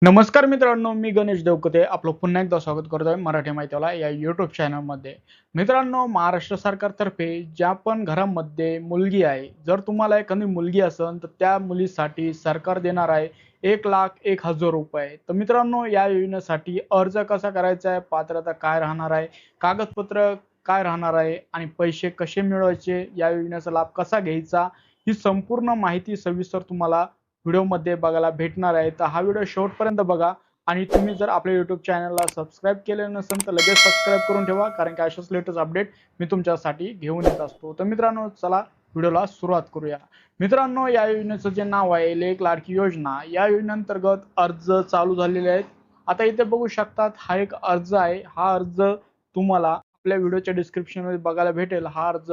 नमस्कार मित्रांनो, मी गणेश देवकते आपलं पुन्हा एकदा स्वागत करतोय मराठी माहितीवाला या युट्यूब चॅनलमध्ये. मित्रांनो, महाराष्ट्र सरकारतर्फे ज्या पण घरामध्ये मुलगी आहे, जर तुम्हाला एखादी मुलगी असेल तर त्या मुलीसाठी सरकार देणार आहे 1,01,000 रुपये. तर मित्रांनो, या योजनेसाठी अर्ज कसा करायचा आहे, पात्रता काय राहणार आहे, कागदपत्र काय राहणार आहे आणि पैसे कसे मिळवायचे, या योजनेचा लाभ कसा घ्यायचा, ही संपूर्ण माहिती सविस्तर तुम्हाला व्हिडिओमध्ये बघायला भेटणार आहे. तर हा व्हिडिओ शेवटपर्यंत बघा आणि तुम्ही जर आपल्या YouTube चॅनलला सबस्क्राईब केलं नसेल तर लगेच सबस्क्राईब करून ठेवा, कारण की अशाच लेटेस्ट अपडेट मी तुमच्यासाठी घेऊन येत असतो. तर मित्रांनो, चला व्हिडिओला सुरुवात करूया. मित्रांनो, या योजनेचं जे नाव आहे लेक लाडकी योजना, या योजनेअंतर्गत अर्ज चालू झालेले आहेत. आता इथे बघू शकतात, हा एक अर्ज आहे. हा अर्ज तुम्हाला आपल्या व्हिडिओच्या डिस्क्रिप्शनमध्ये बघायला भेटेल. हा अर्ज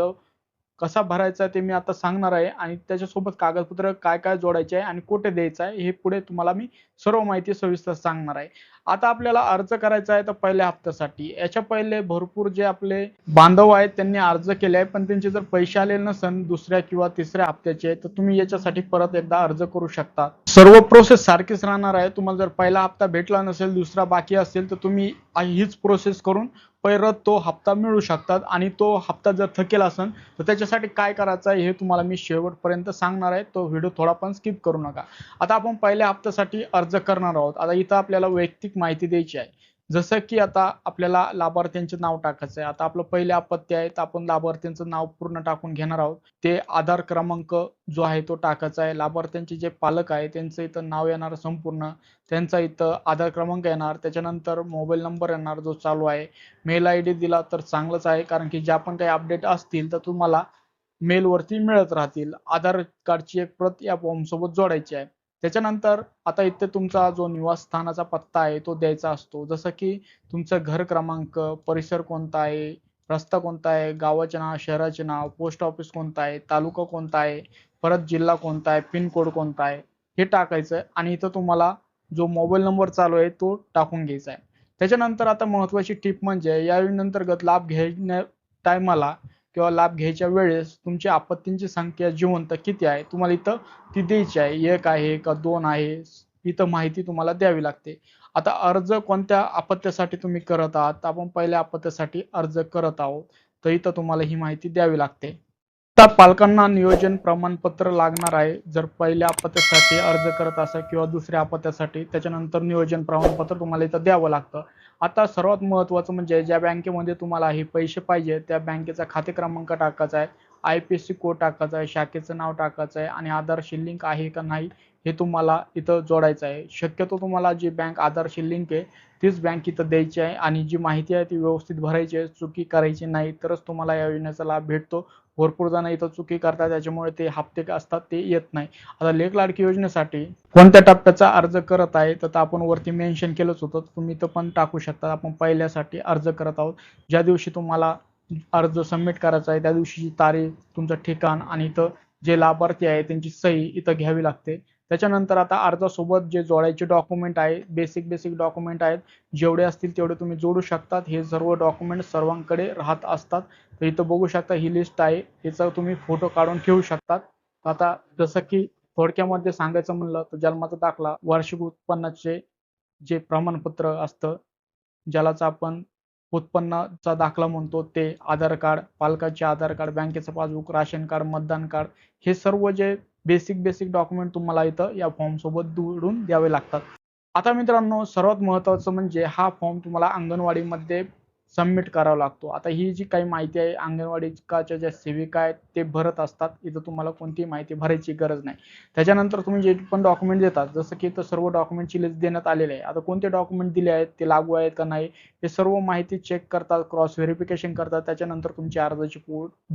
कसा भरायचा ते मी आता सांगणार आहे आणि त्याच्यासोबत कागदपत्र काय काय जोडायचे आहे आणि कुठे द्यायचं आहे हे पुढे तुम्हाला मी सर्व माहिती सविस्तर सांगणार आहे. आता आपल्याला अर्ज करायचा आहे तर पहिल्या हप्त्यासाठी. याच्या पहिले भरपूर जे आपले बांधव आहेत त्यांनी अर्ज केले आहे, पण त्यांचे जर पैसे आलेले नसेल दुसऱ्या किंवा तिसऱ्या हप्त्याचे, तर तुम्ही याच्यासाठी परत एकदा अर्ज करू शकता. सर्व प्रोसेस सारखीच राहणार आहे. तुम्हाला जर पहिला हप्ता भेटला नसेल, दुसरा बाकी असेल, तर तुम्ही हीच प्रोसेस करून परत तो हप्ता मिळू शकतात. आणि तो हप्ता जर थकेल असेल तर त्याच्यासाठी काय करायचं आहे हे तुम्हाला मी शेवटपर्यंत सांगणार आहे. तो व्हिडिओ थोडा पण स्किप करू नका. आता आपण पहिल्या हप्त्यासाठी अर्ज करणार आहोत. आता इथं आपल्याला वैयक्तिक माहिती द्यायची आहे. जसं की आता आपल्याला लाभार्थ्यांचे नाव टाकायचं आहे. आता आपलं पहिले अपत्य आहे, तर आपण लाभार्थ्यांचं नाव पूर्ण टाकून घेणार आहोत. ते आधार क्रमांक जो आहे तो टाकायचा आहे. लाभार्थ्यांचे जे पालक आहे त्यांचं इथं नाव येणार संपूर्ण, त्यांचा इथं आधार क्रमांक येणार, त्याच्यानंतर मोबाईल नंबर येणार जो चालू आहे. मेल आय डी दिला तर चांगलंच आहे, कारण की ज्या पण काही अपडेट असतील तर तुम्हाला मेलवरती मिळत राहतील. आधार कार्डची एक प्रत या फॉर्म सोबत जोडायची आहे. त्याच्यानंतर आता इथे तुमचा जो निवासस्थानाचा पत्ता आहे तो द्यायचा असतो. जसं की तुमचं घर क्रमांक, परिसर कोणता आहे, रस्ता कोणता आहे, गावाचे नाव, शहराचे नाव, पोस्ट ऑफिस कोणता आहे, तालुका कोणता आहे, परत जिल्हा कोणता आहे, पिन कोड कोणता आहे, हे टाकायचं. आणि इथं तुम्हाला जो मोबाईल नंबर चालू आहे तो टाकून घ्यायचा आहे. त्याच्यानंतर आता महत्वाची टिप म्हणजे या योजनेअंतर्गत लाभ घेण्या टायमाला किंवा लाभ घ्यायच्या वेळेस तुमची आपत्तींची संख्या जिवंत किती आहे तुम्हाला इथं ती द्यायची आहे. 1 आहे का 2 आहे, इथं माहिती तुम्हाला द्यावी लागते. आता अर्ज कोणत्या आपत्त्यासाठी तुम्ही करत आहात, तर आपण पहिल्या आपत्त्यासाठी अर्ज करत आहोत, तर इथं तुम्हाला ही माहिती द्यावी लागते. आता पालकांना नियोजन प्रमाणपत्र लागणार आहे. जर पहिल्या आपत्त्यासाठी अर्ज करत असाल किंवा दुसऱ्या आपत्त्यासाठी, त्याच्यानंतर नियोजन प्रमाणपत्र तुम्हाला इथं द्यावं लागतं. आता सर्वात महत्त्वाचं म्हणजे ज्या बँकेमध्ये तुम्हाला हे पैसे पाहिजे त्या बँकेचा खाते क्रमांक टाकायचा आहे, IFSC कोड टाकायचा आहे, शाखेचं नाव टाकायचं आहे आणि आधारशी लिंक आहे का नाही हे तुम्हाला इथं जोडायचं आहे. शक्यतो तुम्हाला जी बँक आधारशी लिंक आहे तीच बँक इथं द्यायची आहे आणि जी माहिती आहे ती व्यवस्थित भरायची आहे, चुकी करायची नाही, तरच तुम्हाला या योजनेचा लाभ भेटतो. भरपूर जण इथं चुकी करतात, त्याच्यामुळे ते हप्ते असतात ते येत नाही. आता लेक लाडकी योजनेसाठी कोणत्या टप्प्याचा अर्ज करत आहे तर आपण वरती मेन्शन केलंच होतं, तुम्ही इथं पण टाकू शकता. आपण पहिल्यासाठी अर्ज करत आहोत. ज्या दिवशी तुम्हाला अर्ज सबमिट करायचा आहे त्या दिवशीची तारीख, तुमचं ठिकाण आणि इथं जे लाभार्थी आहे त्यांची सही इथं घ्यावी लागते. त्याच्यानंतर आता अर्जासोबत जे जोडायचे डॉक्युमेंट आहे, बेसिक डॉक्युमेंट आहेत, जेवढे असतील तेवढे तुम्ही जोडू शकतात. हे सर्व डॉक्युमेंट सर्वांकडे राहत असतात. तर इथं बघू शकता ही लिस्ट आहे, याचा तुम्ही फोटो काढून ठेवू शकतात. आता जसं की थोडक्यामध्ये सांगायचं म्हणलं तर जन्माचा दाखला, वार्षिक उत्पन्नाचे जे प्रमाणपत्र असतं, ज्यालाच आपण उत्पन्नाचा दाखला म्हणतो, ते आधार कार्ड, पालकाचे आधार कार्ड, बँकेचं पासबुक, राशन कार्ड, मतदान कार्ड, हे सर्व जे बेसिक डॉक्युमेंट तुम्हाला इथं या फॉर्म सोबत जोडून द्यावे लागतात. आता मित्रांनो, सर्वात महत्त्वाचं म्हणजे हा फॉर्म तुम्हाला अंगणवाडीमध्ये सबमिट करावा लागतो. आता ही जी काही माहिती आहे अंगणवाडीच्या ज्या सेविका आहेत ते भरत असतात. इथं तुम्हाला कोणतीही माहिती भरायची गरज नाही. त्याच्यानंतर तुम्ही जे पण डॉक्युमेंट देतात, जसं की इथं सर्व डॉक्युमेंटची लिस्ट देण्यात आलेली आहे. आता कोणते डॉक्युमेंट दिले आहेत, ते लागू आहेत का नाही, हे सर्व माहिती चेक करतात, क्रॉस व्हेरिफिकेशन करतात. त्याच्यानंतर तुमची अर्जाची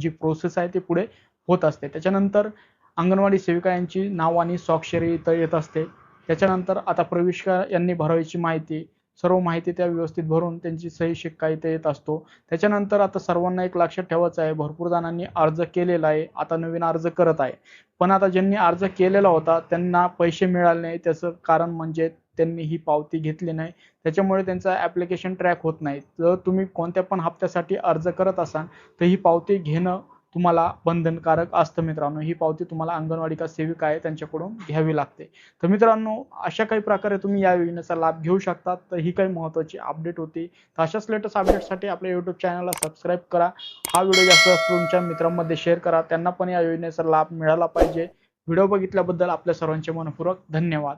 जी प्रोसेस आहे ती पुढे होत असते. त्याच्यानंतर अंगणवाडी सेविका यांची नाव आणि स्वाक्षरी इथं येत असते. त्याच्यानंतर आता प्रवेशिका यांनी भरायची माहिती, सर्व माहिती त्या व्यवस्थित भरून त्यांची सही शिक्का इथे येत असतो. त्याच्यानंतर आता सर्वांना एक लक्षात ठेवायचं आहे, भरपूर जणांनी अर्ज केलेला आहे, आता नवीन अर्ज करत आहे. पण आता ज्यांनी अर्ज केलेला होता त्यांना पैसे मिळाले नाही. त्याचं कारण म्हणजे त्यांनी ही पावती घेतली नाही. त्याच्यामुळे त्यांचं ॲप्लिकेशन ट्रॅक होत नाही. जर तुम्ही कोणत्या पण हप्त्यासाठी अर्ज करत असाल तर ही पावती घेणं तुम्हाला बंधनकारक असतं मित्रांनो. ही पावती तुम्हाला अंगणवाडी का सेविका आहे त्यांच्याकडून घ्यावी लागते. तर मित्रांनो, अशा काही प्रकारे तुम्ही या योजनेचा लाभ घेऊ शकता. तर ही काही महत्त्वाची अपडेट होती. तर अशाच लेटेस्ट अपडेटसाठी आपल्या YouTube चॅनलला सबस्क्राईब करा. हा व्हिडिओ जास्तीत जास्त तुमच्या मित्रांमध्ये शेअर करा. त्यांना पण या योजनेचा लाभ मिळाला पाहिजे. व्हिडिओ बघितल्याबद्दल आपल्या सर्वांचे मनःपूर्वक धन्यवाद.